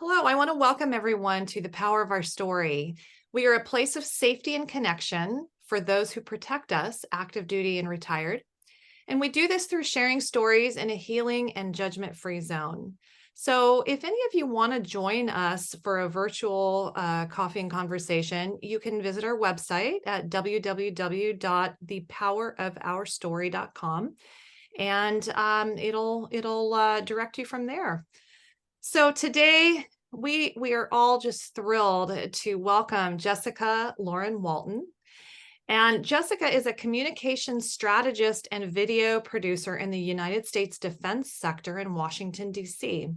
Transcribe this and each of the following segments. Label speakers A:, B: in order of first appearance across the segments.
A: Hello, I want to welcome everyone to the Power of Our Story. We are a place of safety and connection for those who protect us, active duty and retired. And we do this through sharing stories in a healing and judgment-free zone. So if any of you want to join us for a virtual coffee and conversation, you can visit our website at www.thepowerofourstory.com, and it'll direct you from there. So today we are all just thrilled to welcome Jessica Lauren Walton. And Jessica is a communications strategist and video producer in the United States defense sector in Washington, D.C.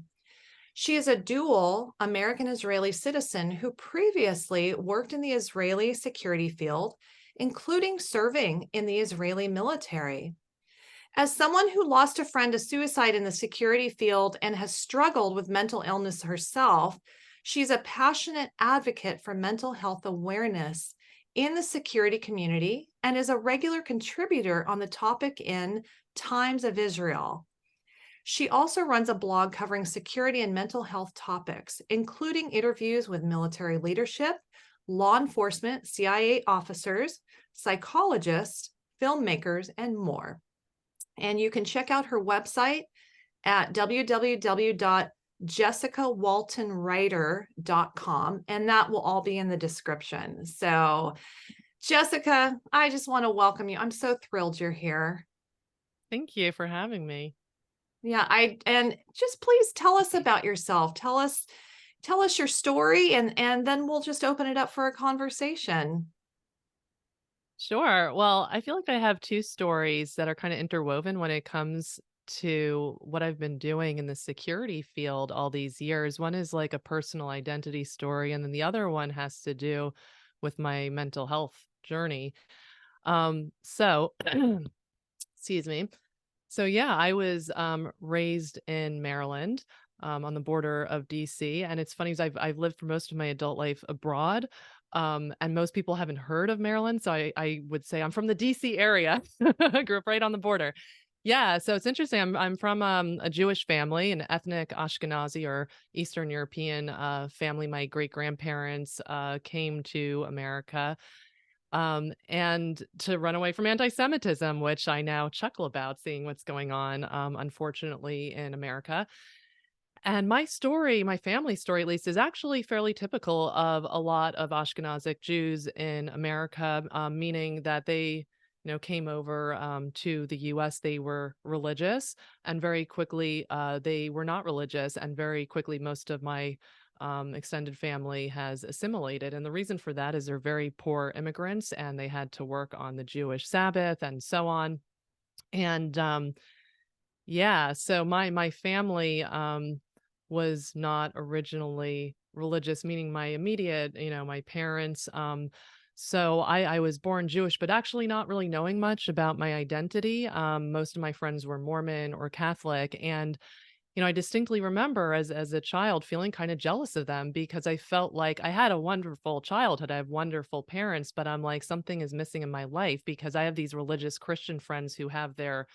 A: She is a dual American-Israeli citizen who previously worked in the Israeli security field, including serving in the Israeli military. As someone who lost a friend to suicide in the security field and has struggled with mental illness herself, she's a passionate advocate for mental health awareness in the security community and is a regular contributor on the topic in Times of Israel. She also runs a blog covering security and mental health topics, including interviews with military leadership, law enforcement, CIA officers, psychologists, filmmakers, and more. And you can check out her website at www.jessicawaltonwriter.com, and that will all be in the description. So, Jessica, I just want to welcome you. I'm so thrilled you're here.
B: Thank you for having me.
A: Yeah, and just please tell us about yourself. Tell us your story, and then we'll just open it up for a conversation.
B: Sure. Well, I feel like I have two stories that are kind of interwoven when it comes to what I've been doing in the security field all these years. One is like a personal identity story, and then the other one has to do with my mental health journey. So excuse me. So yeah, I was raised in Maryland, on the border of DC, and it's funny 'cause I've lived for most of my adult life abroad, and most people haven't heard of Maryland, so I would say I'm from the DC area. I grew up right on the border. Yeah, so it's interesting. I'm from a Jewish family, an ethnic Ashkenazi or Eastern European family. My great grandparents came to America and to run away from anti-Semitism, which I now chuckle about seeing what's going on, unfortunately, in America. And my story, my family story at least, is actually fairly typical of a lot of Ashkenazic Jews in America, meaning that they, came over to the U.S. They were religious, and very quickly they were not religious, and very quickly most of my extended family has assimilated. And the reason for that is they're very poor immigrants, and they had to work on the Jewish Sabbath and so on. And yeah, so my family was not originally religious, meaning my immediate, my parents. So I was born Jewish, but actually not really knowing much about my identity. Most of my friends were Mormon or Catholic, and I distinctly remember as a child feeling kind of jealous of them because I felt like I had a wonderful childhood. I have wonderful parents, but I'm like, something is missing in my life because I have these religious Christian friends who have their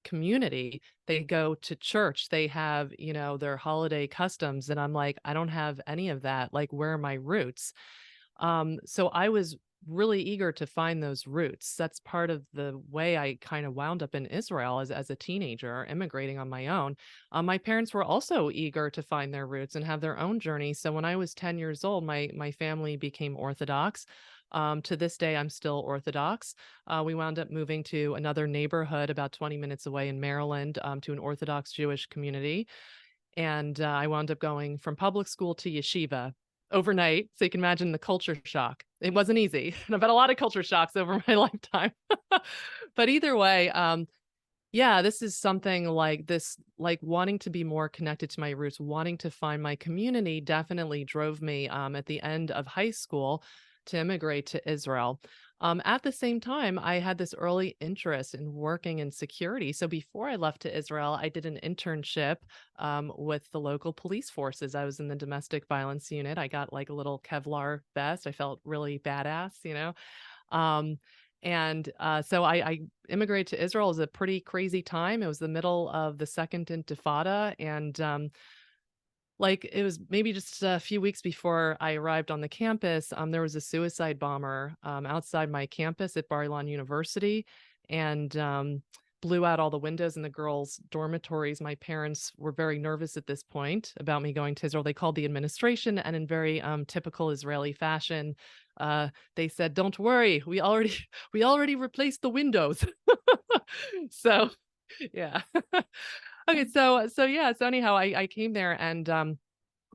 B: community. They go to church, they have, their holiday customs. And I'm like, I don't have any of that. Like, where are my roots? So I was really eager to find those roots. That's part of the way I kind of wound up in Israel as a teenager, immigrating on my own. My parents were also eager to find their roots and have their own journey. So when I was 10 years old, my family became Orthodox. To this day, I'm still Orthodox. We wound up moving to another neighborhood about 20 minutes away in Maryland, to an Orthodox Jewish community. And I wound up going from public school to yeshiva overnight. So you can imagine the culture shock. It wasn't easy. And I've had a lot of culture shocks over my lifetime. But either way, yeah, this is something like this, like wanting to be more connected to my roots, wanting to find my community definitely drove me at the end of high school to immigrate to Israel. At the same time, I had this early interest in working in security. So before I left to Israel, I did an internship with the local police forces. I was in the domestic violence unit. I got like a little Kevlar vest. I felt really badass. Um, so I immigrated to Israel. It was a pretty crazy time. It was the middle of the second Intifada, and Like, it was maybe just a few weeks before I arrived on the campus, there was a suicide bomber, outside my campus at Bar-Ilan University, and, blew out all the windows in the girls' dormitories. My parents were very nervous at this point about me going to Israel. They called the administration, and in very, typical Israeli fashion, they said, "Don't worry, we already we already replaced the windows." So, yeah. Okay, so anyhow, I came there and, I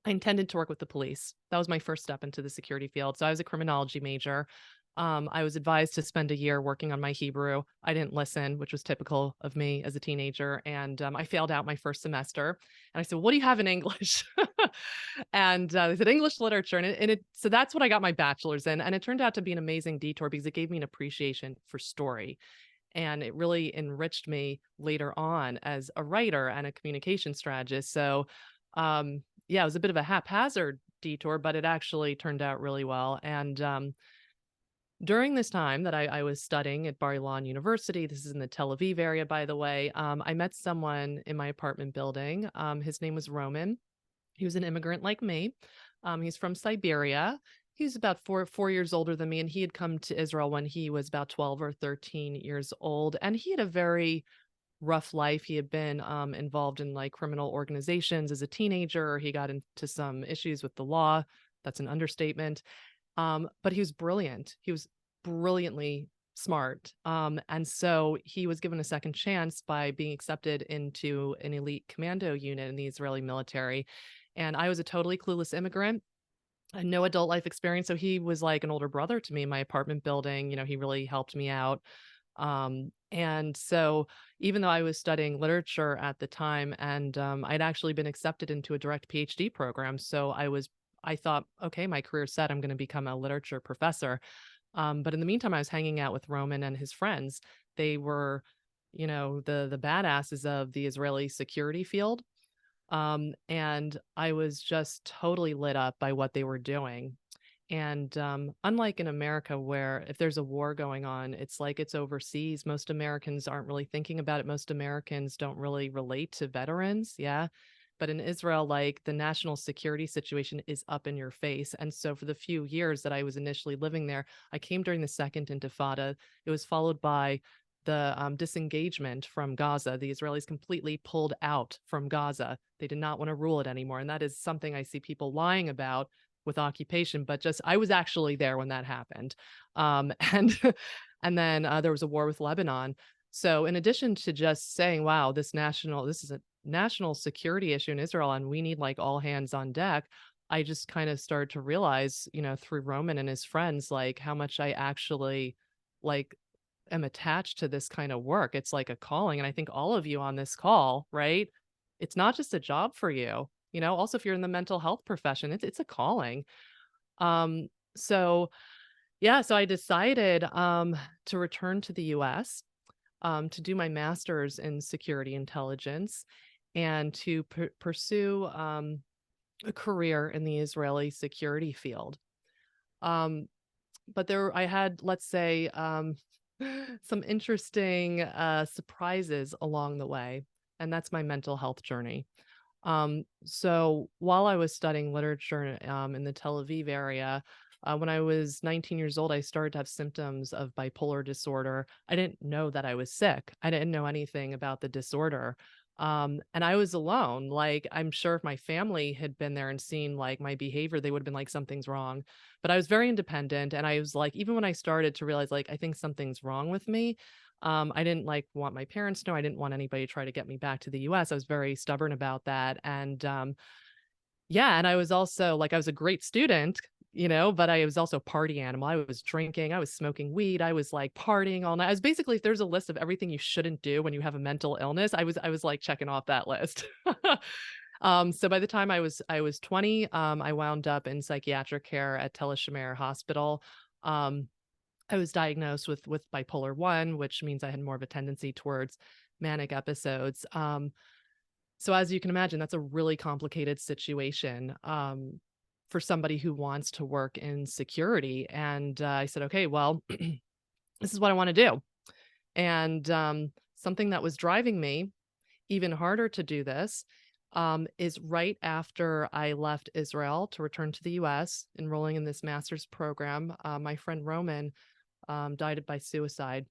B: intended to work with the police. That was my first step into the security field. So I was a criminology major. I was advised to spend a year working on my Hebrew. I didn't listen, which was typical of me as a teenager, and, I failed out my first semester, and I said, "What do you have in English?" And, they said, "English literature," so that's what I got my bachelor's in, and it turned out to be an amazing detour because it gave me an appreciation for story, and it really enriched me later on as a writer and a communication strategist. So, yeah, it was a bit of a haphazard detour, but it actually turned out really well. And during this time that I was studying at Bar-Ilan University, this is in the Tel Aviv area, by the way, I met someone in my apartment building. His name was Roman. He was an immigrant like me. He's from Siberia. He's about four years older than me, and he had come to Israel when he was about 12 or 13 years old. And he had a very rough life. He had been involved in like criminal organizations as a teenager. He got into some issues with the law. That's an understatement. But he was brilliant. He was brilliantly smart. And so he was given a second chance by being accepted into an elite commando unit in the Israeli military. And I was a totally clueless immigrant. I had no adult life experience. So he was like an older brother to me in my apartment building. He really helped me out. And so even though I was studying literature at the time and I'd actually been accepted into a direct PhD program, so I thought, okay, my career's set. I'm going to become a literature professor. But in the meantime, I was hanging out with Roman and his friends. They were, the badasses of the Israeli security field. And I was just totally lit up by what they were doing. And unlike in America, where if there's a war going on, it's like it's overseas. Most Americans aren't really thinking about it. Most Americans don't really relate to veterans. Yeah. But in Israel, like the national security situation is up in your face. And so for the few years that I was initially living there, I came during the second intifada. It was followed by the disengagement from Gaza. The Israelis completely pulled out from Gaza. They did not want to rule it anymore. And that is something I see people lying about with occupation, but just I was actually there when that happened. And and then there was a war with Lebanon. So in addition to just saying, wow, this is a national security issue in Israel and we need like all hands on deck, I just kind of started to realize, through Roman and his friends, like how much I actually like am attached to this kind of work. It's like a calling. And I think all of you on this call, right? It's not just a job for you. Also if you're in the mental health profession, it's a calling. Um, so yeah, so I decided to return to the US to do my master's in security intelligence and to pursue a career in the Israeli security field. Um, but I had, let's say, some interesting surprises along the way, and that's my mental health journey. So while I was studying literature in the Tel Aviv area, when I was 19 years old, I started to have symptoms of bipolar disorder. I didn't know that I was sick. I didn't know anything about the disorder. And I was alone. Like, I'm sure if my family had been there and seen like my behavior, they would have been like, something's wrong. But I was very independent. And I was like, even when I started to realize, like, I think something's wrong with me, I didn't like want my parents to know. I didn't want anybody to try to get me back to the US. I was very stubborn about that. And yeah, and I was also like, I was a great student, but I was also a party animal. I was drinking, I was smoking weed, I was like partying all night. I was basically, if there's a list of everything you shouldn't do when you have a mental illness, I was like checking off that list. So by the time I was 20, I wound up in psychiatric care at Tel Aviv Hospital. Um, I was diagnosed with bipolar 1, which means I had more of a tendency towards manic episodes. So as you can imagine, that's a really complicated situation for somebody who wants to work in security. And I said, okay, well, this is what I want to do. And something that was driving me even harder to do this is right after I left Israel to return to the US, enrolling in this master's program. My friend Roman died by suicide.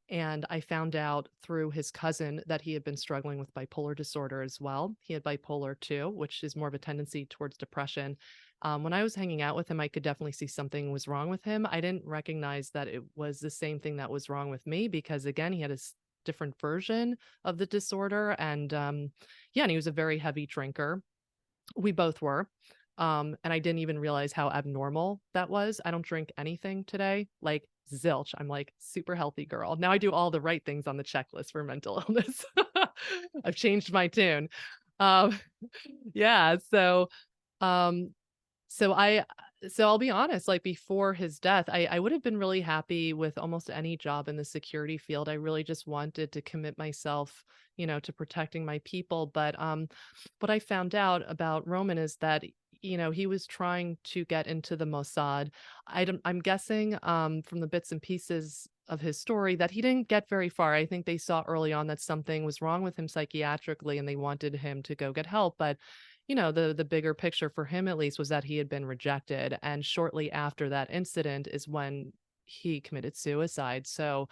B: And I found out through his cousin that he had been struggling with bipolar disorder as well. He had bipolar 2, which is more of a tendency towards depression. When I was hanging out with him, I could definitely see something was wrong with him. I didn't recognize that it was the same thing that was wrong with me because, again, he had a different version of the disorder. And yeah, and he was a very heavy drinker. We both were. And I didn't even realize how abnormal that was. I don't drink anything today, like zilch. I'm like super healthy girl. Now I do all the right things on the checklist for mental illness. I've changed my tune. Um, yeah. Um, so I so I'll be honest, like before his death, I would have been really happy with almost any job in the security field. I really just wanted to commit myself, to protecting my people. But what I found out about Roman is that, he was trying to get into the Mossad. I'm guessing from the bits and pieces of his story that he didn't get very far. I think they saw early on that something was wrong with him psychiatrically and they wanted him to go get help. But the bigger picture for him at least was that he had been rejected. And shortly after that incident is when he committed suicide. So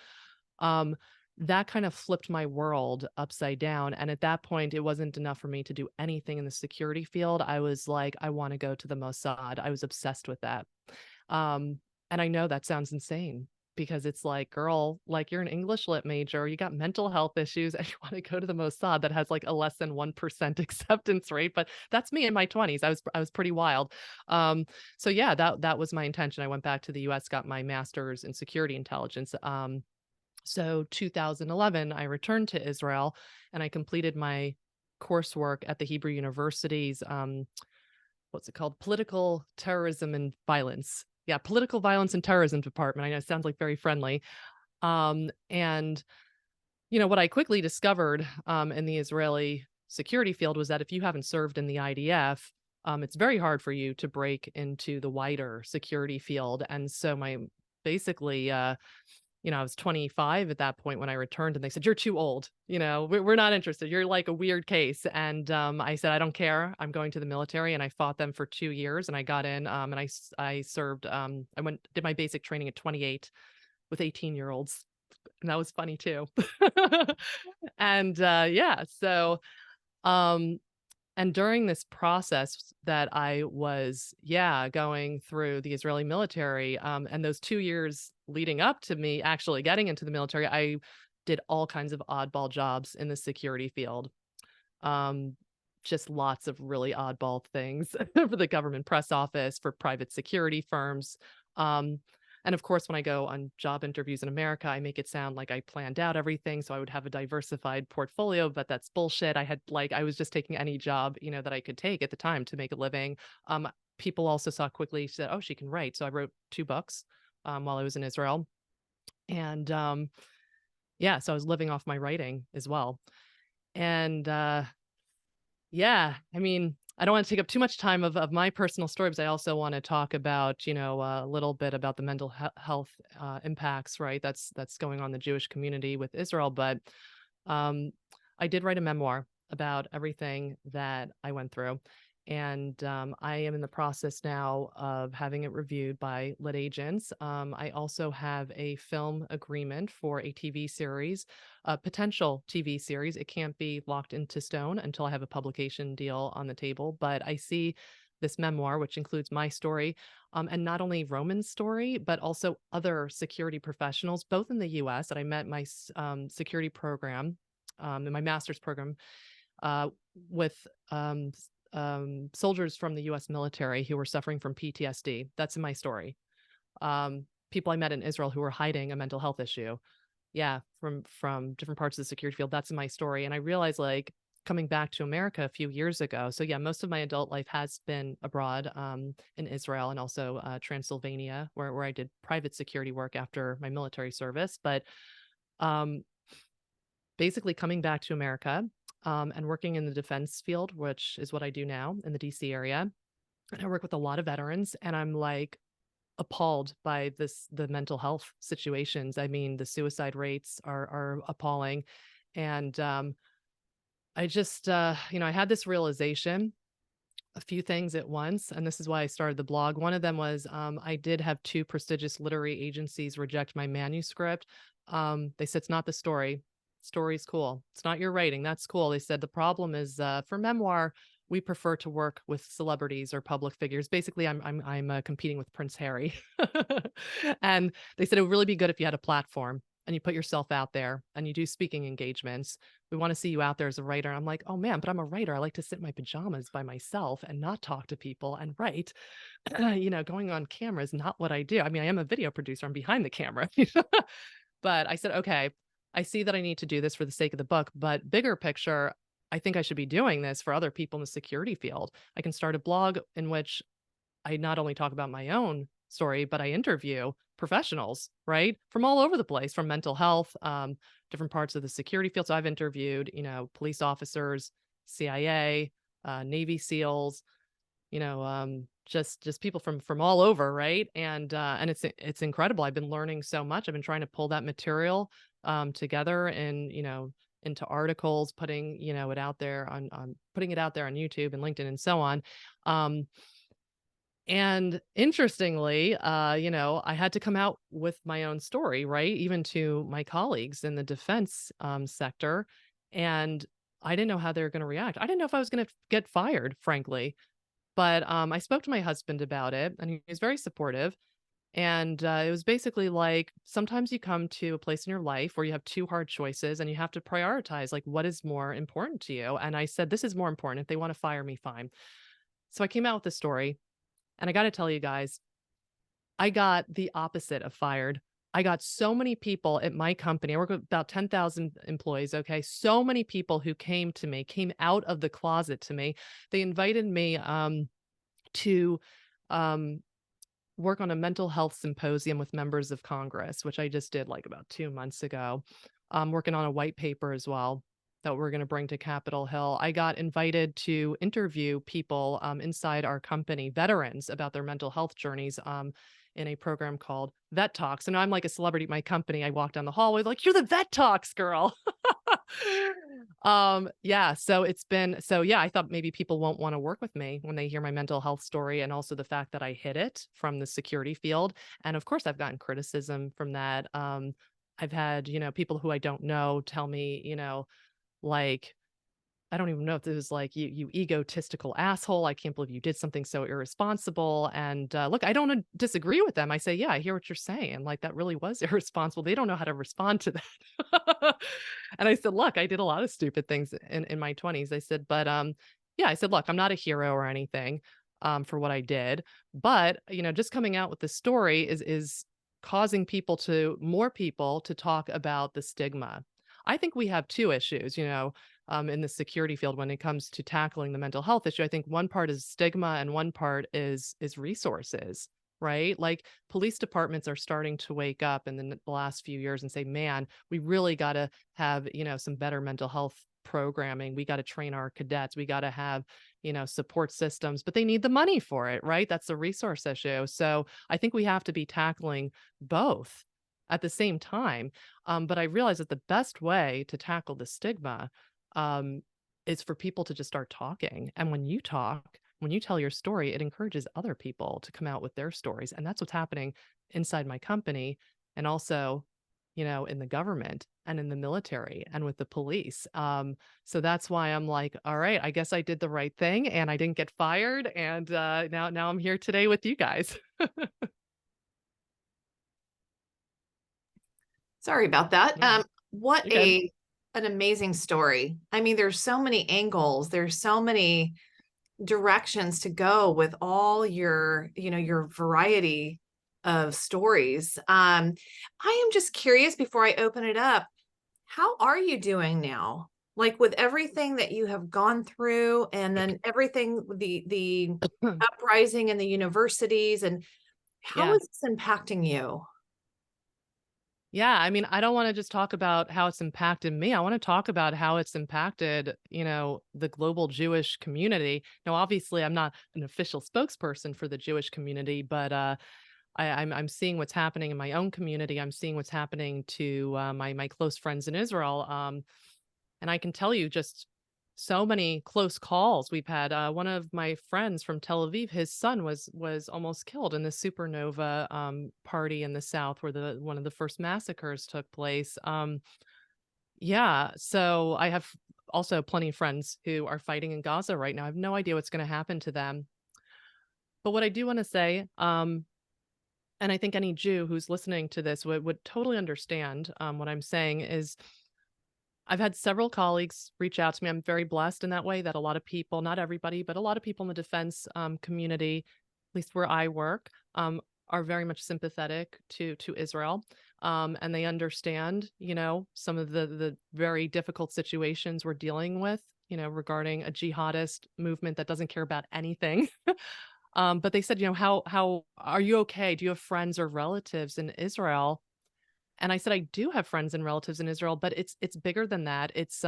B: um that kind of flipped my world upside down. And at that point, it wasn't enough for me to do anything in the security field. I was like, I want to go to the Mossad. I was obsessed with that. Um, and I know that sounds insane because it's like, girl, like you're an English lit major, you got mental health issues, and you want to go to the Mossad that has like a less than 1% acceptance rate. But that's me in my 20s. I was pretty wild. So yeah, that was my intention. I went back to the US, got my master's in security intelligence. So 2011, I returned to Israel and I completed my coursework at the Hebrew University's what's it called? Political terrorism and violence. Yeah, political violence and terrorism department. I know it sounds like very friendly. And what I quickly discovered in the Israeli security field was that if you haven't served in the IDF, it's very hard for you to break into the wider security field. And so my basically I was 25 at that point when I returned, and they said, "You're too old. We're not interested. You're like a weird case." And I said, "I don't care. I'm going to the military." And I fought them for 2 years, and I got in. And I served. I did my basic training at 28 with 18-year-olds, and that was funny too. And yeah, so um, and during this process that I was, yeah, going through the Israeli military, and those 2 years leading up to me actually getting into the military, I did all kinds of oddball jobs in the security field. Um, just lots of really oddball things for the government press office, for private security firms. Um, and of course, when I go on job interviews in America, I make it sound like I planned out everything. So I would have a diversified portfolio, but that's bullshit. I was just taking any job, that I could take at the time to make a living. Um, People also saw quickly, said, oh, she can write. So I wrote 2 books while I was in Israel. And yeah, so I was living off my writing as well. And yeah, I mean, I don't want to take up too much time of my personal story, because I also want to talk about, a little bit about the mental health impacts, right? That's going on in the Jewish community with Israel. But um, I did write a memoir about everything that I went through. And I am in the process now of having it reviewed by lit agents. I also have a film agreement for a TV series, a potential TV series. It can't be locked into stone until I have a publication deal on the table. But I see this memoir, which includes my story, and not only Roman's story, but also other security professionals, both in the US that I met my security program, in my master's program, uh, with soldiers from the US military who were suffering from PTSD. That's in my story. People I met in Israel who were hiding a mental health issue. Yeah, from different parts of the security field. That's in my story. And I realized, like, coming back to America a few years ago. So yeah, most of my adult life has been abroad, in Israel and also Transylvania, where I did private security work after my military service. But um, basically coming back to America, and working in the defense field, which is what I do now in the DC area. And I work with a lot of veterans, and I'm like appalled by the mental health situations. I mean, the suicide rates are appalling. And I just, I had this realization, a few things at once, and this is why I started the blog. One of them was I did have two prestigious literary agencies reject my manuscript. They said it's not the story. Story's cool. It's not your writing. That's cool. They said the problem is for memoir, we prefer to work with celebrities or public figures. Basically, I'm competing with Prince Harry, and they said it would really be good if you had a platform and you put yourself out there and you do speaking engagements. We want to see you out there as a writer. I'm like, oh man, but I'm a writer. I like to sit in my pajamas by myself and not talk to people and write. Going on camera is not what I do. I mean, I am a video producer. I'm behind the camera. But I said, okay, I see that I need to do this for the sake of the book, but bigger picture, I think I should be doing this for other people in the security field. I can start a blog in which I not only talk about my own story, but I interview professionals, right? From all over the place, from mental health, different parts of the security field. So I've interviewed, police officers, CIA, Navy SEALs, just people from all over, right? And it's incredible. I've been learning so much. I've been trying to pull that material together and into articles, putting it out there on putting it out there on YouTube and LinkedIn and so on. Um, and interestingly, I had to come out with my own story, right? Even to my colleagues in the defense sector. And I didn't know how they were going to react. I didn't know if I was going to get fired, frankly. But I spoke to my husband about it, and he was very supportive. And it was basically like sometimes you come to a place in your life where you have two hard choices and you have to prioritize, like, what is more important to you? And I said, this is more important. If they want to fire me, fine. So I came out with the story. And I got to tell you guys, I got the opposite of fired. I got so many people at my company. I work with about 10,000 employees. Okay. So many people who came to me, came out of the closet to me. They invited me to um, work on a mental health symposium with members of Congress, which I just did like about 2 months ago. I'm working on a white paper as well that we're going to bring to Capitol Hill. I got invited to interview people inside our company, veterans, about their mental health journeys in a program called Vet Talks. And I'm like a celebrity at my company. I walk down the hallway like, you're the Vet Talks girl. Yeah, so I thought maybe people won't want to work with me when they hear my mental health story and also the fact that I hid it from the security field. And of course I've gotten criticism from that. I've had, people who I don't know tell me, like, I don't even know if it was like, you egotistical asshole. I can't believe you did something so irresponsible. And look, I don't disagree with them. I say, yeah, I hear what you're saying. Like, that really was irresponsible. They don't know how to respond to that. And I said, look, I did a lot of stupid things in my 20s. I said, but yeah, I said, look, I'm not a hero or anything for what I did. But, just coming out with the story is causing more people to talk about the stigma. I think we have two issues, in the security field when it comes to tackling the mental health issue. I think one part is stigma and one part is resources, right? Like, police departments are starting to wake up in the last few years and say, man, we really got to have, some better mental health programming. We got to train our cadets. We got to have, support systems, but they need the money for it, right? That's a resource issue. So I think we have to be tackling both at the same time. But I realize that the best way to tackle the stigma um, is for people to just start talking. And when you talk, when you tell your story, it encourages other people to come out with their stories. And that's what's happening inside my company and also, in the government and in the military and with the police. So that's why I'm like, all right, I guess I did the right thing and I didn't get fired. And now I'm here today with you guys.
A: Sorry about that.
B: Yeah,
A: What
B: you're good.
A: an amazing story. I mean, there's so many angles, there's so many directions to go with all your variety of stories. I am just curious before I open it up, how are you doing now? Like, with everything that you have gone through and then everything, the uprising in the universities, and how
B: Yeah.
A: is this impacting you?
B: Yeah, I mean, I don't wanna just talk about how it's impacted me. I wanna talk about how it's impacted, the global Jewish community. Now, obviously, I'm not an official spokesperson for the Jewish community, but, I'm seeing what's happening in my own community. I'm seeing what's happening to, my close friends in Israel, and I can tell you just so many close calls we've had. One of my friends from Tel Aviv, his son was almost killed in the supernova party in the South, where the one of the first massacres took place. Yeah, so I have also plenty of friends who are fighting in Gaza right now. I have no idea what's going to happen to them. But what I do want to say, and I think any Jew who's listening to this would totally understand what I'm saying is I've had several colleagues reach out to me. I'm very blessed in that way that a lot of people, not everybody, but a lot of people in the defense community, at least where I work, are very much sympathetic to Israel, and they understand, some of the very difficult situations we're dealing with, regarding a jihadist movement that doesn't care about anything. But they said, how are you okay? Do you have friends or relatives in Israel? And I said, I do have friends and relatives in Israel, but it's bigger than that. It's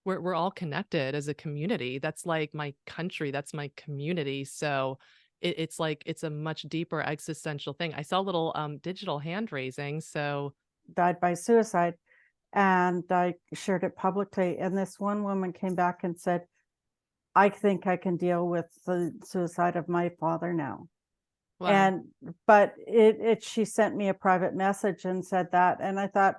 B: we're all connected as a community. That's like my country. That's my community. So it's like it's a much deeper existential thing. I saw a little digital hand raising. So
C: Died by suicide, and I shared it publicly. And this one woman came back and said, I think I can deal with the suicide of my father now.
B: wow,
C: And but she sent me a private message and said that, and I thought,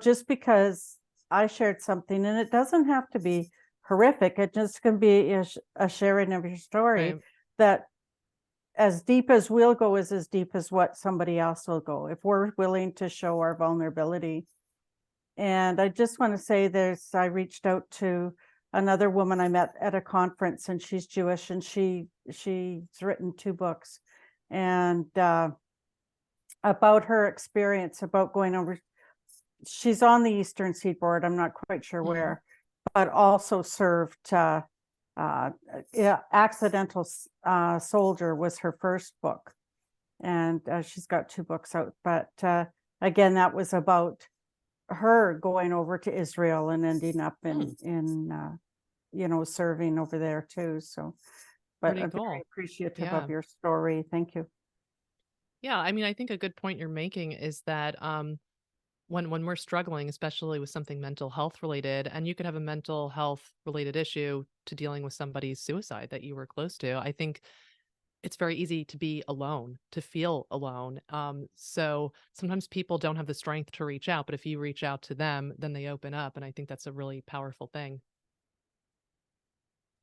C: just because I shared something, and it doesn't have to be horrific, it just can be a sharing of your story,
B: right.
C: that as deep as we'll go is as deep as what somebody else will go, if we're willing to show our vulnerability. And I just want to say, I reached out to another woman I met at a conference, and she's Jewish, and she's written 2 books, and about her experience about going over. She's on the Eastern Seaboard, I'm not quite sure
B: Mhm.
C: where, but also served. Accidental Soldier was her first book, and she's got 2 books out. But again, that was about her going over to Israel and ending up in serving over there too. So, but
B: Pretty
C: I'm very
B: cool.
C: appreciative
B: Yeah.
C: of your story. Thank you.
B: Yeah. I mean, I think a good point you're making is that when we're struggling, especially with something mental health related, and you could have a mental health related issue to dealing with somebody's suicide that you were close to, I think it's very easy to be alone, to feel alone. So sometimes people don't have the strength to reach out, but if you reach out to them, then they open up. And I think that's a really powerful thing.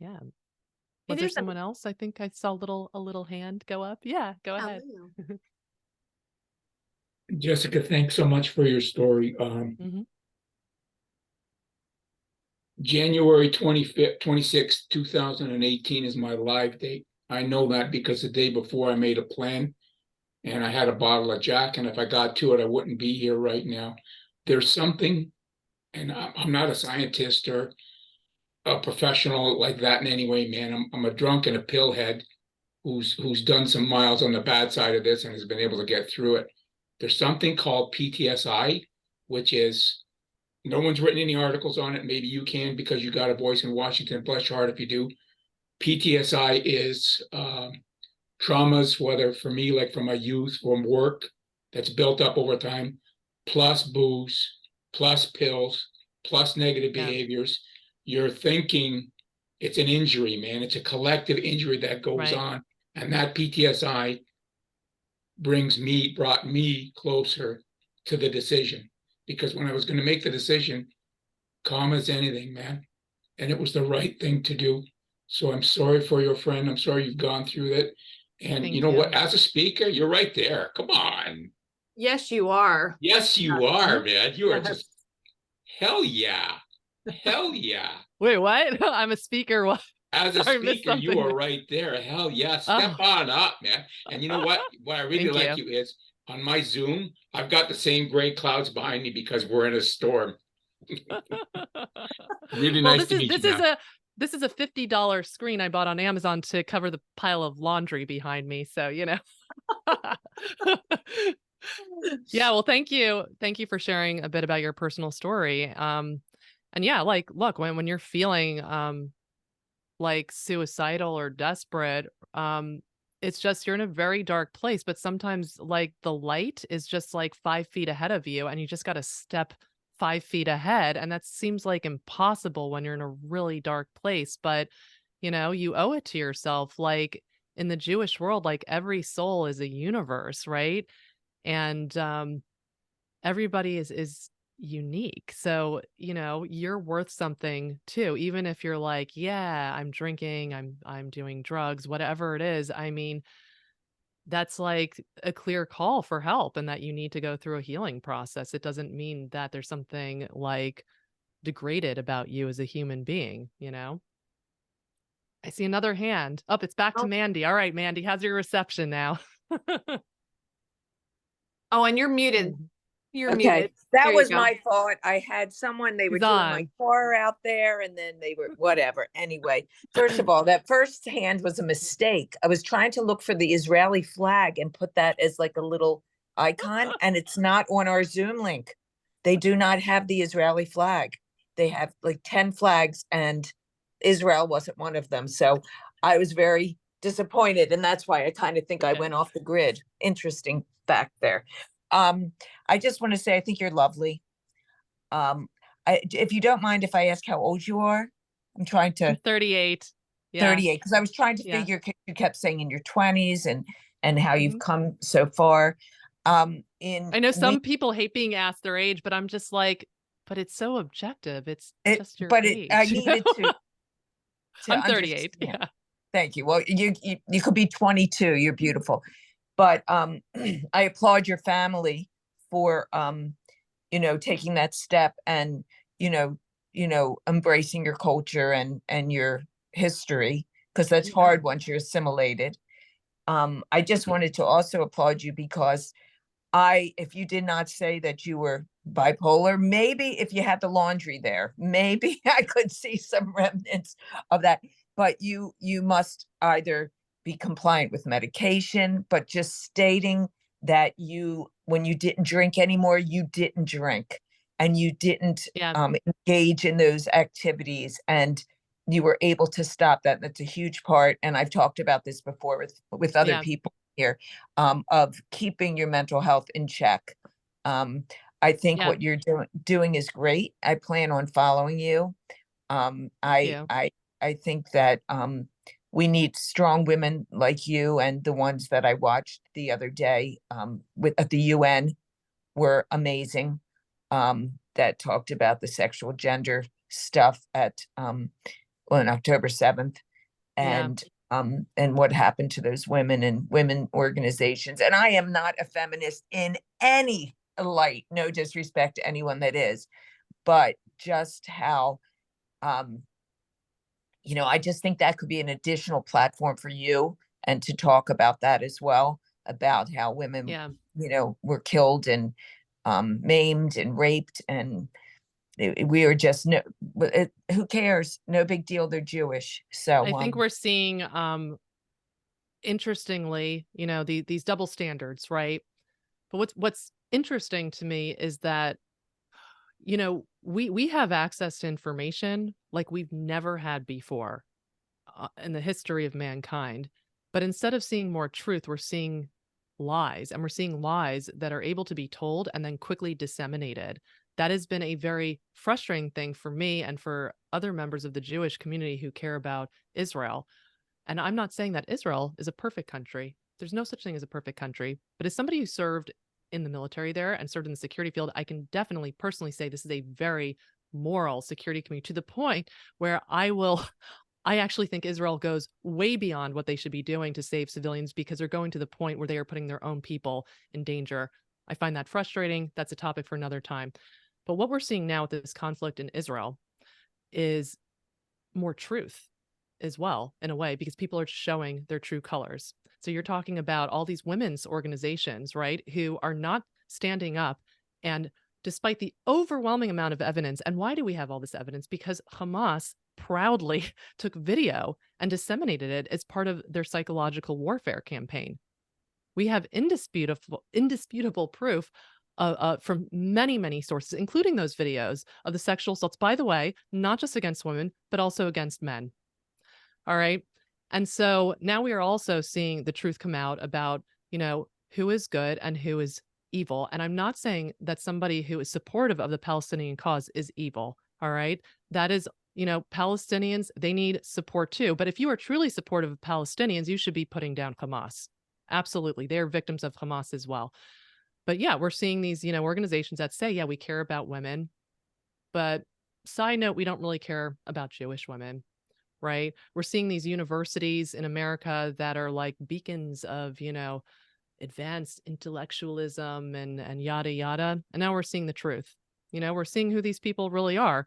B: Yeah. Was
A: It
B: there
A: is a
B: someone else? I think I saw a little hand go up. Yeah, go
A: yeah,
B: ahead.
D: Jessica, thanks so much for your story.
B: Hmm.
D: January 25th, 26th, 2018 is my live date. I know that because the day before I made a plan and I had a bottle of Jack, and if I got to it, I wouldn't be here right now. There's something, and I'm not a scientist or a professional like that in any way, man. I'm a drunk and a pillhead who's done some miles on the bad side of this and has been able to get through it. There's something called PTSI, which is no one's written any articles on it. Maybe you can because you got a voice in Washington. Bless your heart if you do. PTSI is traumas, whether for me, like from my youth, from work, that's built up over time, plus booze, plus pills, plus negative
B: Yeah,
D: behaviors. You're thinking it's an injury, man. It's a collective injury that goes
B: right.
D: on. And that PTSI brought me closer to the decision. Because when I was going to make the decision, calm as anything, man. And it was the right thing to do. So I'm sorry for your friend. I'm sorry you've gone through that. And you
B: Thank
D: know what?
B: you.
D: As a speaker, you're right there. Come on.
A: Yes, you are.
D: Yes, you are, man. You are
C: Yes.
D: just hell yeah. Hell yeah.
B: Wait, what? I'm a speaker. What?
D: As a
B: Sorry, I missed
D: speaker, you
B: something.
D: are right there. Hell yeah. Step
B: Oh,
D: on up, man. And you know what? What I really
B: thank
D: like
B: you.
D: you is on my Zoom, I've got the same gray clouds behind me because we're in a storm. Really
B: Well,
D: nice to meet you, man.
B: this is a $50 screen I bought on Amazon to cover the pile of laundry behind me. So, Yeah, well, thank you. Thank you for sharing a bit about your personal story. And yeah, like look, when you're feeling like suicidal or desperate, it's just you're in a very dark place, but sometimes like the light is just like 5 feet ahead of you and you just got to step 5 feet ahead. And that seems like impossible when you're in a really dark place. But, you owe it to yourself. Like in the Jewish world, like every soul is a universe, right? And everybody is unique. So, you're worth something too, even if you're like, yeah, I'm drinking, I'm doing drugs, whatever it is. I mean, that's like a clear call for help and that you need to go through a healing process. It doesn't mean that there's something like degraded about you as a human being? I see another hand. Up, it's back to
E: Oh,
B: Mandy. All right, Mandy, how's your reception now?
A: Oh, and you're muted.
B: Mhm.
A: You're
E: okay.
A: muted.
E: That
A: There you
E: was
A: go.
E: my fault. I had someone, they were
B: She's
E: doing my
B: on.
E: car out there and then they were whatever. Anyway, first of all, that first hand was a mistake. I was trying to look for the Israeli flag and put that as like a little icon, and it's not on our Zoom link. They do not have the Israeli flag. They have like 10 flags and Israel wasn't one of them. So I was very disappointed. And that's why I kind of think I
B: Okay.
E: went off the grid. Interesting fact there. I just want to say, I think you're lovely. If you don't mind, if I ask how old you are, I'm trying
B: I'm
E: to
B: 38. Yeah.
E: 38, because I was trying to
B: Yeah.
E: figure, you kept saying in your 20s and how you've
B: Mhm.
E: come so far.
B: I know some people hate being asked their age, but I'm just like, but it's so objective. It's just your age.
E: I needed to
B: I'm 38.
E: understand.
B: Yeah.
E: Thank you. Well, you could be 22. You're beautiful. But I applaud your family for taking that step and embracing your culture and your history, because that's
B: Yeah.
E: hard once you're assimilated. I just wanted to also applaud you because if you did not say that you were bipolar, maybe if you had the laundry there, maybe I could see some remnants of that. But you must either be compliant with medication, but just stating that when you didn't drink anymore, you didn't drink and you didn't
B: Yeah.
E: engage in those activities, and you were able to stop that. That's a huge part. And I've talked about this before with other
B: Yeah.
E: people here, of keeping your mental health in check. I think
B: Yeah.
E: what you're doing is great. I plan on following you.
B: Thank
E: I
B: you.
E: I think that we need strong women like you, and the ones that I watched the other day at the UN were amazing. That talked about the sexual gender stuff on October 7th.
B: Yeah.
E: And what happened to those women and women organizations. And I am not a feminist in any light, no disrespect to anyone that is, but just how I just think that could be an additional platform for you, and to talk about that as well, about how women
B: Yeah.
E: were killed and maimed and raped, and we are just who cares, no big deal, they're Jewish. So
B: I think we're seeing, interestingly, these double standards, right? But what's interesting to me is that, we have access to information like we've never had before in the history of mankind. But instead of seeing more truth, we're seeing lies, and we're seeing lies that are able to be told and then quickly disseminated. That has been a very frustrating thing for me and for other members of the Jewish community who care about Israel. And I'm not saying that Israel is a perfect country. There's no such thing as a perfect country. But as somebody who served in the military there and served in the security field, I can definitely personally say this is a very moral security community, to the point where I actually think Israel goes way beyond what they should be doing to save civilians, because they're going to the point where they are putting their own people in danger. I find that frustrating. That's a topic for another time. But what we're seeing now with this conflict in Israel is more truth as well, in a way, because people are showing their true colors. So you're talking about all these women's organizations, right, who are not standing up. And despite the overwhelming amount of evidence, and why do we have all this evidence? Because Hamas proudly took video and disseminated it as part of their psychological warfare campaign. We have indisputable proof from many, many sources, including those videos of the sexual assaults, by the way, not just against women, but also against men. All right. And so now we are also seeing the truth come out about, who is good and who is evil. And I'm not saying that somebody who is supportive of the Palestinian cause is evil. All right. That is, Palestinians, they need support too. But if you are truly supportive of Palestinians, you should be putting down Hamas. Absolutely. They are victims of Hamas as well. But yeah, we're seeing these, organizations that say, yeah, we care about women. But side note, we don't really care about Jewish women, right? We're seeing these universities in America that are like beacons of, advanced intellectualism and yada yada. And now we're seeing the truth. We're seeing who these people really are.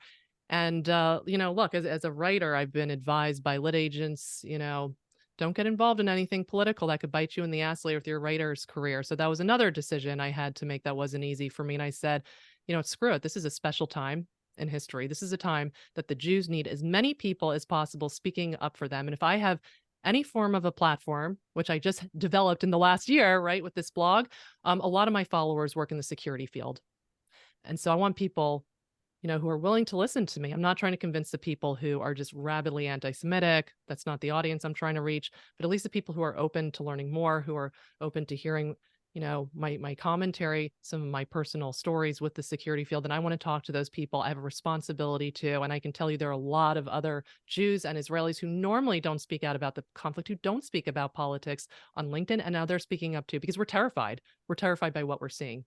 B: And look, as a writer, I've been advised by lit agents, don't get involved in anything political that could bite you in the ass later with your writer's career. So that was another decision I had to make that wasn't easy for me. And I said, screw it. This is a special time in history. This is a time that the Jews need as many people as possible speaking up for them. And if I have any form of a platform, which I just developed in the last year, right, with this blog, a lot of my followers work in the security field. And so I want people, who are willing to listen to me. I'm not trying to convince the people who are just rabidly anti-Semitic. That's not the audience I'm trying to reach, but at least the people who are open to learning more, who are open to hearing, my commentary, some of my personal stories with the security field. And I want to talk to those people. I have a responsibility to, and I can tell you there are a lot of other Jews and Israelis who normally don't speak out about the conflict, who don't speak about politics on LinkedIn. And now they're speaking up too, because we're terrified. We're terrified by what we're seeing.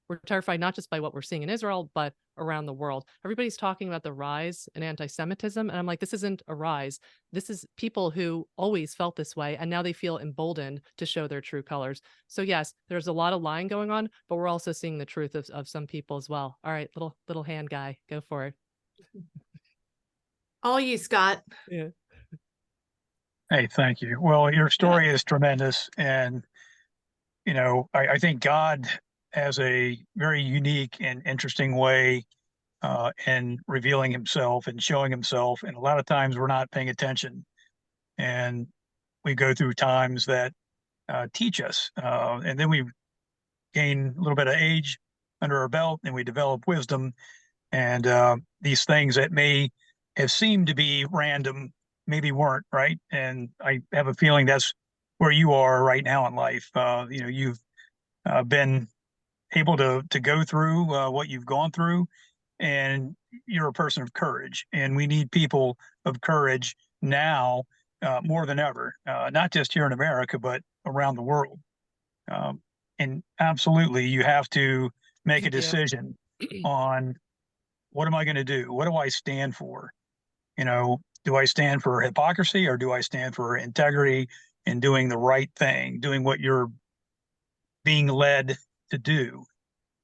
B: We're terrified not just by what we're seeing in Israel, but around the world. Everybody's talking about the rise in anti-Semitism. And I'm like, this isn't a rise. This is people who always felt this way. And now they feel emboldened to show their true colors. So yes, there's a lot of lying going on, but we're also seeing the truth of some people as well. All right, little hand guy, go for it.
A: All you, Scott.
B: Yeah.
F: Hey, thank you. Well, your story is tremendous. And, I think God has a very unique and interesting way in revealing himself and showing himself. And a lot of times we're not paying attention. And we go through times that teach us. And then we gain a little bit of age under our belt and we develop wisdom. And these things that may have seemed to be random maybe weren't, right? And I have a feeling that's where you are right now in life. You've been able to go through what you've gone through, and you're a person of courage. And we need people of courage now more than ever, not just here in America, but around the world. And absolutely, you have to make a decision on what am I going to do? What do I stand for? Do I stand for hypocrisy or do I stand for integrity and doing the right thing, doing what you're being led to do?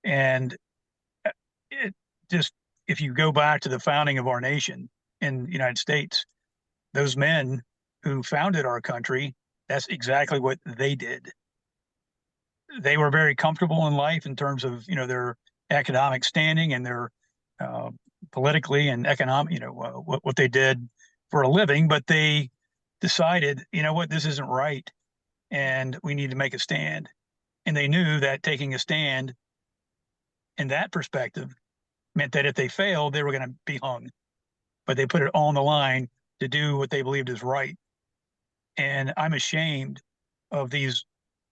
F: And it just, if you go back to the founding of our nation in the United States, those men who founded our country, that's exactly what they did. They were very comfortable in life in terms of, their economic standing and their politically and economic, what they did for a living, but they decided, this isn't right. And we need to make a stand. And they knew that taking a stand in that perspective meant that if they failed, they were going to be hung. But they put it all on the line to do what they believed is right. And I'm ashamed of these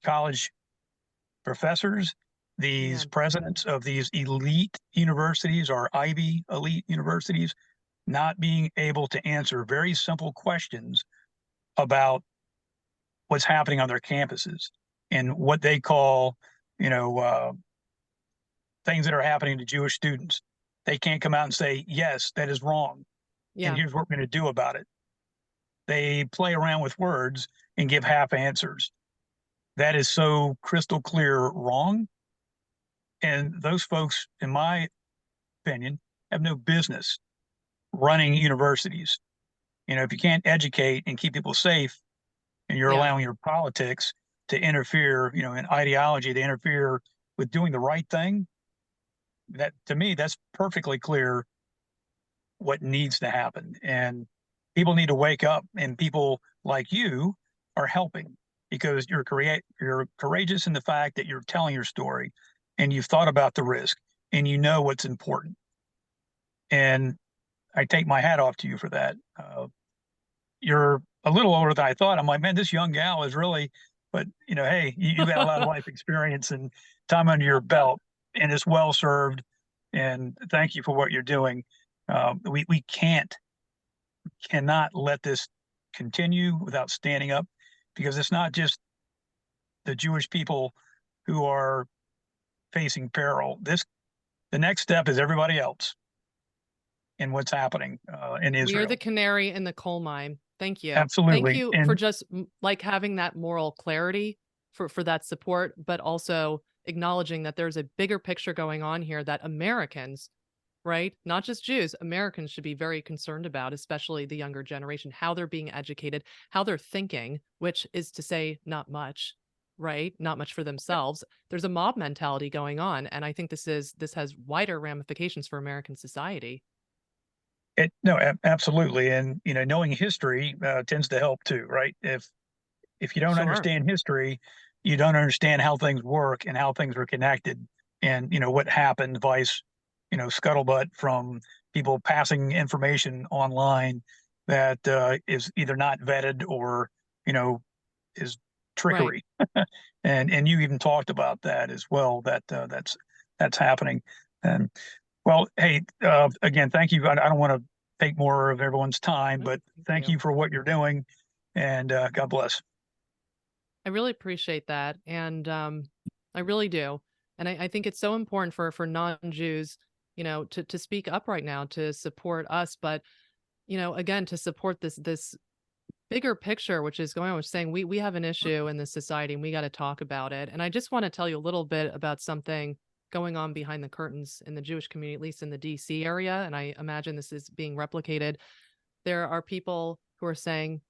F: college professors, these presidents of these elite universities or Ivy elite universities, not being able to answer very simple questions about what's happening on their campuses and what they call, things that are happening to Jewish students. They can't come out and say, yes, that is wrong. Yeah. And here's what we're going to do about it. They play around with words and give half answers. That is so crystal clear wrong. And those folks, in my opinion, have no business running universities. If you can't educate and keep people safe and you're allowing your politics to interfere, in ideology to interfere with doing the right thing, that to me, that's perfectly clear what needs to happen. And people need to wake up, and people like you are helping because you're courageous in the fact that you're telling your story and you've thought about the risk and you know what's important. And I take my hat off to you for that. You're a little older than I thought. I'm like, man, this young gal is really but hey, you've got a lot of life experience and time under your belt, and it's well served. And thank you for what you're doing. We cannot let this continue without standing up, because it's not just the Jewish people who are facing peril. The next step is everybody else in what's happening in Israel.
B: We are the canary in the coal mine. Thank you.
F: Absolutely.
B: Thank you
F: And
B: for just like having that moral clarity for that support, but also acknowledging that there's a bigger picture going on here that Americans, right? Not just Jews, Americans should be very concerned about, especially the younger generation, how they're being educated, how they're thinking, which is to say not much, right? Not much for themselves. There's a mob mentality going on. And I think this has wider ramifications for American society.
F: No, absolutely. And, knowing history tends to help too, right? If you don't
B: Sure.
F: understand history, you don't understand how things work and how things are connected, and, what happened, scuttlebutt from people passing information online that is either not vetted or, is trickery.
B: Right.
F: And you even talked about that as well, that's happening. And well, hey, again, thank you. I don't want to take more of everyone's time, but thank you for what you're doing, and God bless.
B: I really appreciate that. And I really do. And I think it's so important for non-Jews, to speak up right now, to support us. But, again, to support this bigger picture, which is going on, which is saying we have an issue in this society and we got to talk about it. And I just want to tell you a little bit about something going on behind the curtains in the Jewish community, at least in the DC area. And I imagine this is being replicated. There are people who are saying,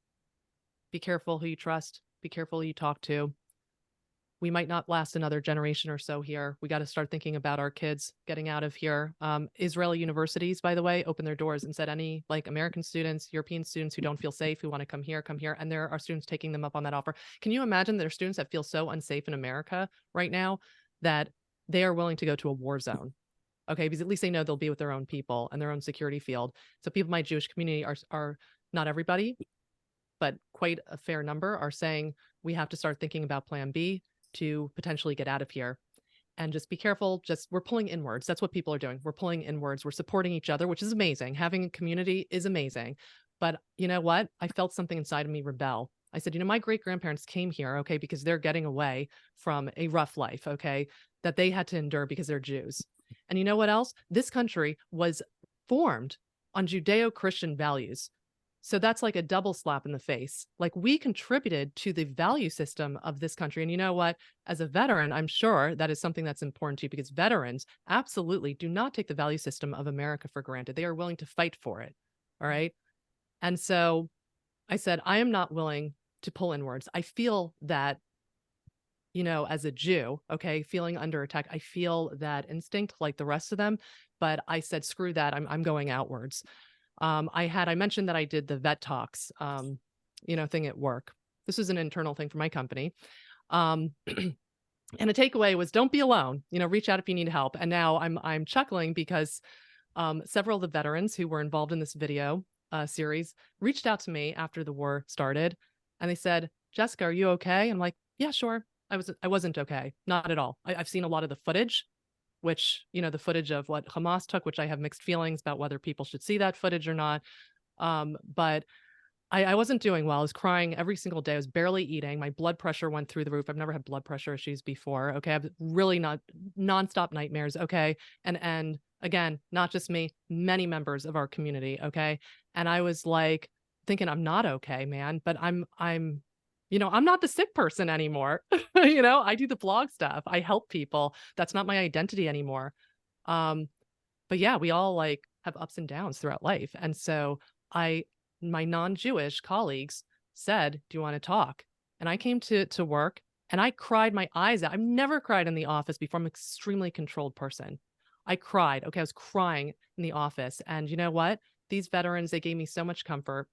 B: be careful who you trust, be careful who you talk to. We might not last another generation or so here. We got to start thinking about our kids getting out of here. Israeli universities, by the way, opened their doors and said any American students, European students who don't feel safe, who want to come here. And there are students taking them up on that offer. Can you imagine there are students that feel so unsafe in America right now that they are willing to go to a war zone? Okay, because at least they know they'll be with their own people and their own security field. So people in my Jewish community are not everybody, but quite a fair number are saying we have to start thinking about plan B to potentially get out of here. And just be careful. We're pulling inwards. That's what people are doing. We're pulling inwards. We're supporting each other, which is amazing. Having a community is amazing. But you know what? I felt something inside of me rebel. I said, my great-grandparents came here, okay, because they're getting away from a rough life, okay, that they had to endure because they're Jews. And you know what else? This country was formed on Judeo-Christian values. So that's like a double slap in the face. We contributed to the value system of this country. And you know what? As a veteran, I'm sure that is something that's important to you, because veterans absolutely do not take the value system of America for granted. They are willing to fight for it. All right. And so I said, I am not willing to pull inwards. I feel that, as a Jew, okay, feeling under attack, I feel that instinct like the rest of them. But I said, screw that. I'm going outwards. I mentioned that I did the vet talks, thing at work. This was an internal thing for my company. And a takeaway was, don't be alone, reach out if you need help. And now I'm chuckling because several of the veterans who were involved in this video series reached out to me after the war started. And they said, Jessica, are you okay? I'm like, yeah, sure. I wasn't okay. Not at all. I've seen a lot of the footage, which, the footage of what Hamas took, which I have mixed feelings about whether people should see that footage or not. But I wasn't doing well. I was crying every single day. I was barely eating. My blood pressure went through the roof. I've never had blood pressure issues before. Okay. I've really not nonstop nightmares. Okay. And again, not just me, many members of our community. Okay. And I was like thinking, I'm not okay, man, but I'm not the sick person anymore. I do the blog stuff. I help people. That's not my identity anymore. But yeah, we all have ups and downs throughout life. And so my non-Jewish colleagues said, do you want to talk? And I came to work and I cried my eyes out. I've never cried in the office before. I'm an extremely controlled person. I cried. Okay. I was crying in the office. And you know what? These veterans, they gave me so much comfort.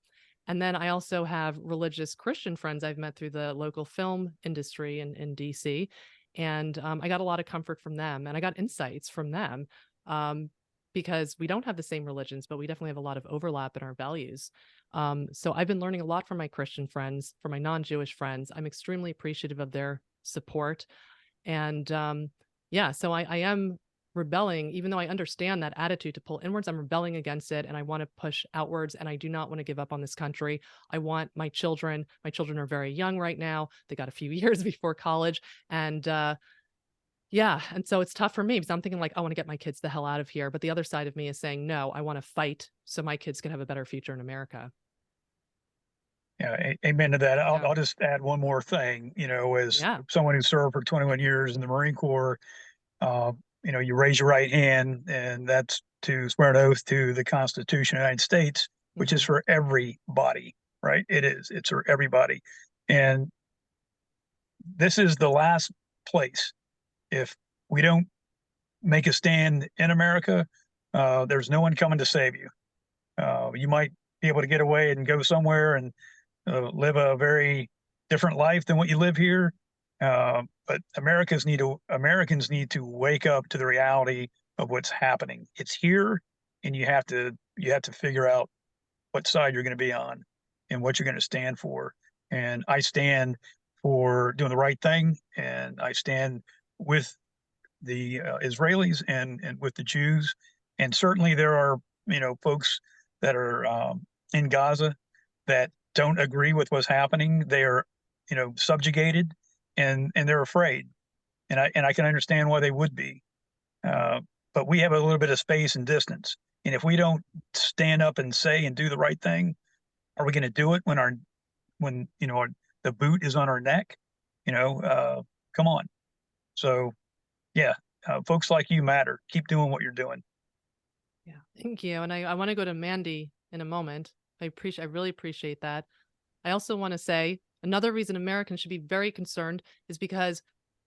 B: And then I also have religious Christian friends I've met through the local film industry in DC. And I got a lot of comfort from them. And I got insights from them because we don't have the same religions, but we definitely have a lot of overlap in our values. So I've been learning a lot from my Christian friends, from my non-Jewish friends. I'm extremely appreciative of their support. And yeah, so I am rebelling, even though I understand that attitude to pull inwards, I'm rebelling against it and I want to push outwards and I do not want to give up on this country. I want my children are very young right now. They got a few years before college. And yeah, and so it's tough for me because I'm thinking like, I want to get my kids the hell out of here. But the other side of me is saying, no, I want to fight so my kids can have a better future in America.
F: Yeah, amen to that.
B: Yeah.
F: I'll just add one more thing, as
B: Yeah.
F: someone who served for 21 years in the Marine Corps, you raise your right hand and that's to swear an oath to the Constitution of the United States, which is for everybody, right? It's for everybody. And this is the last place. If we don't make a stand in America, there's no one coming to save you. You might be able to get away and go somewhere and live a very different life than what you live here. But Americans need to wake up to the reality of what's happening. It's here, and you have to figure out what side you're going to be on and what you're going to stand for. And I stand for doing the right thing, and I stand with the Israelis and with the Jews. And certainly there are folks that are in Gaza that don't agree with what's happening. They are subjugated and they're afraid, and I can understand why they would be. But we have a little bit of space and distance, and if we don't stand up and say and do the right thing, are we going to do it when the boot is on our neck? Come on. So yeah, folks like you matter. Keep doing what you're doing.
B: Yeah, thank you. And I want to go to Mandy in a moment. I really appreciate that. I also want to say another reason Americans should be very concerned is because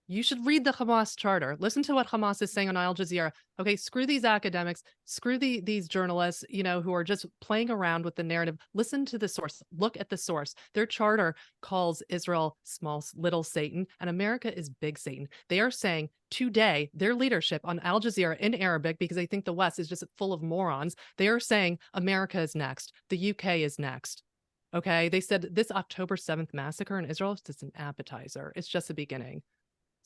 B: you should read the Hamas charter. Listen to what Hamas is saying on Al Jazeera. Okay, screw these academics, screw these journalists, who are just playing around with the narrative. Listen to the source. Look at the source. Their charter calls Israel small, little Satan, and America is big Satan. They are saying today, their leadership on Al Jazeera in Arabic, because they think the West is just full of morons, they are saying America is next. The UK is next. Okay, they said this October 7th massacre in Israel is just an appetizer. It's just the beginning.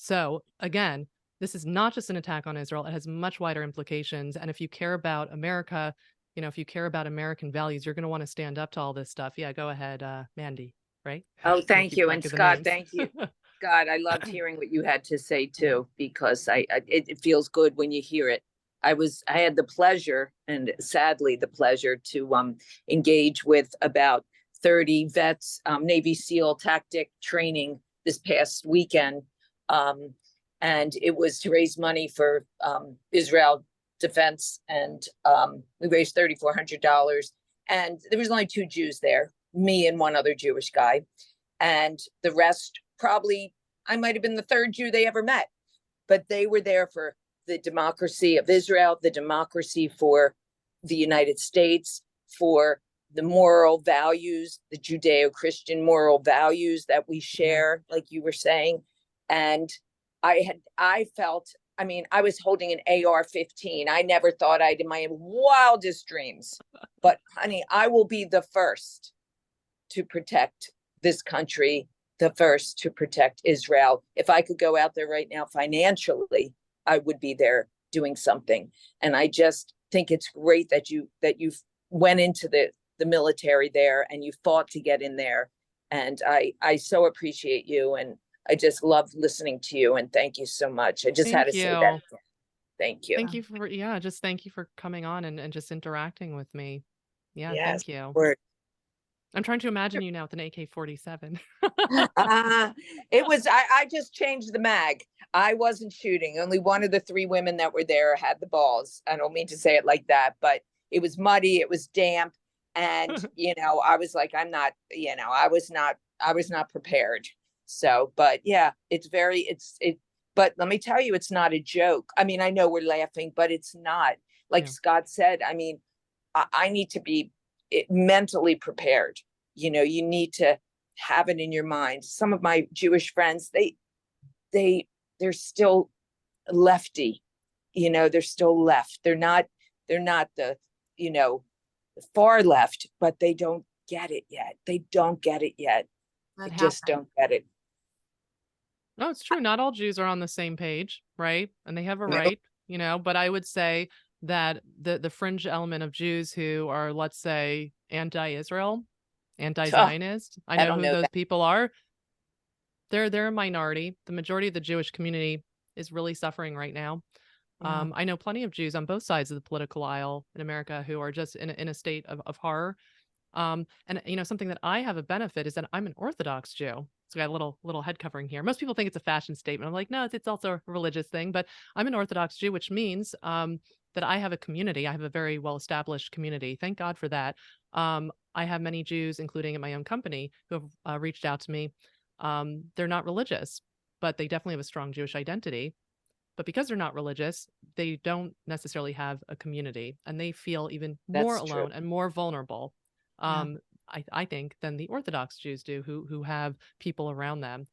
B: So again, this is not just an attack on Israel. It has much wider implications. And if you care about America, if you care about American values, you're going to want to stand up to all this stuff. Yeah, go ahead, Mandy, right?
E: Oh, thank
B: keep
E: you.
B: track
E: And
B: of the
E: Scott,
B: names.
E: thank you. Scott, I loved hearing what you had to say too, because it feels good when you hear it. I had the pleasure, and sadly the pleasure, to engage with about 30 vets, Navy SEAL tactic training this past weekend. And it was to raise money for Israel defense. And we raised $3,400. And there was only 2 Jews there, me and one other Jewish guy. And the rest, probably, I might have been the 3rd Jew they ever met. But they were there for the democracy of Israel, the democracy for the United States, for the moral values, the Judeo-Christian moral values that we share, like you were saying. And I felt, I was holding an AR-15. I never thought in my wildest dreams, but honey, I will be the first to protect this country, the first to protect Israel. If I could go out there right now financially, I would be there doing something. And I just think it's great that you went into the military there and you fought to get in there. And I so appreciate you, and I just love listening to you, and thank you so much. I just had to say that. Thank you.
B: Thank you thank you for coming on and just interacting with me. Yeah,
E: Yes,
B: thank you.
E: word.
B: I'm trying to imagine you now with an AK-47.
E: I just changed the mag. I wasn't shooting. Only one of the 3 women that were there had the balls. I don't mean to say it like that, but it was muddy, it was damp. And, I was like, I was not prepared. So, but yeah, but let me tell you, it's not a joke. I know we're laughing, but it's not. Like Scott said, I need to be mentally prepared. You need to have it in your mind. Some of my Jewish friends, they're still lefty, they're still left. They're not the, far left, but they don't get it yet. They don't get it yet.
A: That
E: They just
A: happened.
E: don't get it.
B: No, it's true. Not all Jews are on the same page, right? And they have a
E: No.
B: right, but I would say that the fringe element of Jews who are, let's say, anti-Israel, anti-Zionist, I
E: I
B: know
E: don't
B: who
E: know
B: those
E: that.
B: people are. They're a minority. The majority of the Jewish community is really suffering right now.
C: Yeah.
B: I know plenty of Jews on both sides of the political aisle in America who are just in a state of horror. And something that I have a benefit is that I'm an Orthodox Jew. So I got a little head covering here. Most people think it's a fashion statement. I'm like, no, it's also a religious thing. But I'm an Orthodox Jew, which means that I have a community. I have a very well established community. Thank God for that. I have many Jews, including in my own company, who have reached out to me. They're not religious, but they definitely have a strong Jewish identity. But because they're not religious, they don't necessarily have a community, and they feel even more
E: That's true.
B: alone and more vulnerable.
C: Yeah.
B: I think than the Orthodox Jews do, who have people around them.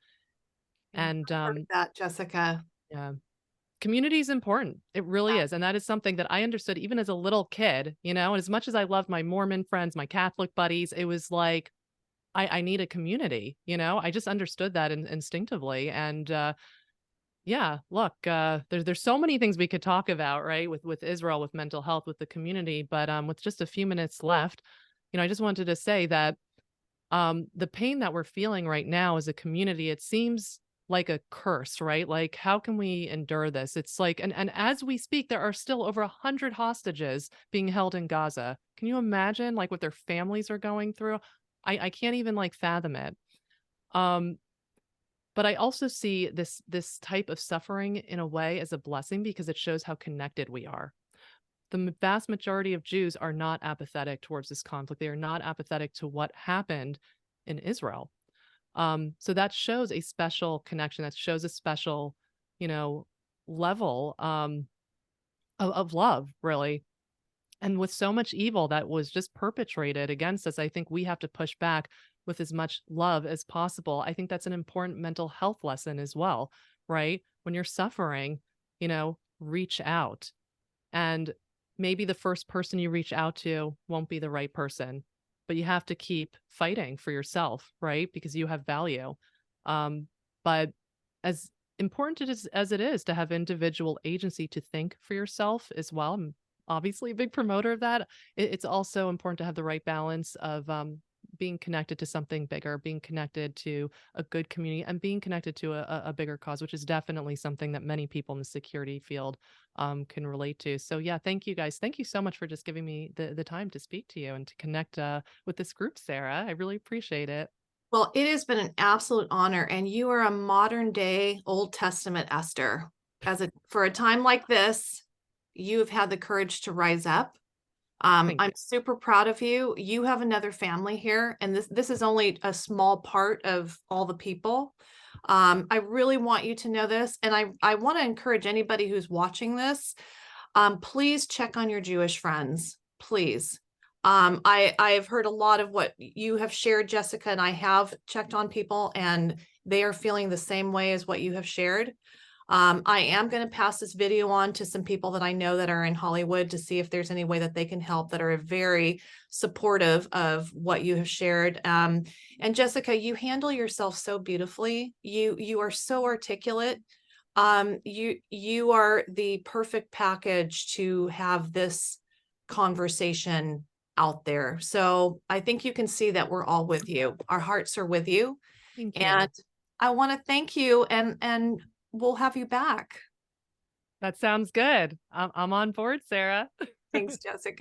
B: And
A: I've heard that, Jessica.
B: yeah, community is important. It really is, and that is something that I understood even as a little kid. And as much as I loved my Mormon friends, my Catholic buddies, it was like I need a community. I just understood that instinctively, and yeah, look, there's so many things we could talk about, right? With Israel, with mental health, with the community. But with just a few minutes left, I just wanted to say that the pain that we're feeling right now as a community, it seems like a curse, right? Like, how can we endure this? It's like, and as we speak, there are still over 100 hostages being held in Gaza. Can you imagine like what their families are going through? I can't even like fathom it. But I also see this type of suffering in a way as a blessing because it shows how connected we are. The vast majority of Jews are not apathetic towards this conflict. They are not apathetic to what happened in Israel. So that shows a special connection. That shows a special, level of love, really. And with so much evil that was just perpetrated against us, I think we have to push back with as much love as possible. I think that's an important mental health lesson as well, right? When you're suffering, reach out. And maybe the first person you reach out to won't be the right person, but you have to keep fighting for yourself, right? Because you have value. But as important as it is to have individual agency to think for yourself as well, I'm obviously a big promoter of that. It's also important to have the right balance of being connected to something bigger, being connected to a good community, and being connected to a bigger cause, which is definitely something that many people in the security field can relate to. So yeah, thank you guys. Thank you so much for just giving me the time to speak to you and to connect with this group, Sara. I really appreciate it.
A: Well, it has been an absolute honor, and you are a modern day Old Testament Esther. For a time like this, you have had the courage to rise up. I'm super proud of you. You have another family here, and this is only a small part of all the people. I really want you to know this, and I want to encourage anybody who's watching this, please check on your Jewish friends, please. I've heard a lot of what you have shared, Jessica, and I have checked on people, and they are feeling the same way as what you have shared. I am going to pass this video on to some people that I know that are in Hollywood to see if there's any way that they can help, that are very supportive of what you have shared. And Jessica, you handle yourself so beautifully. You are so articulate. You are the perfect package to have this conversation out there. So I think you can see that we're all with you. Our hearts are with you.
B: Thank you.
A: And I want to thank you, and we'll have you back.
B: That sounds good. I'm on board, Sara.
A: Thanks, Jessica.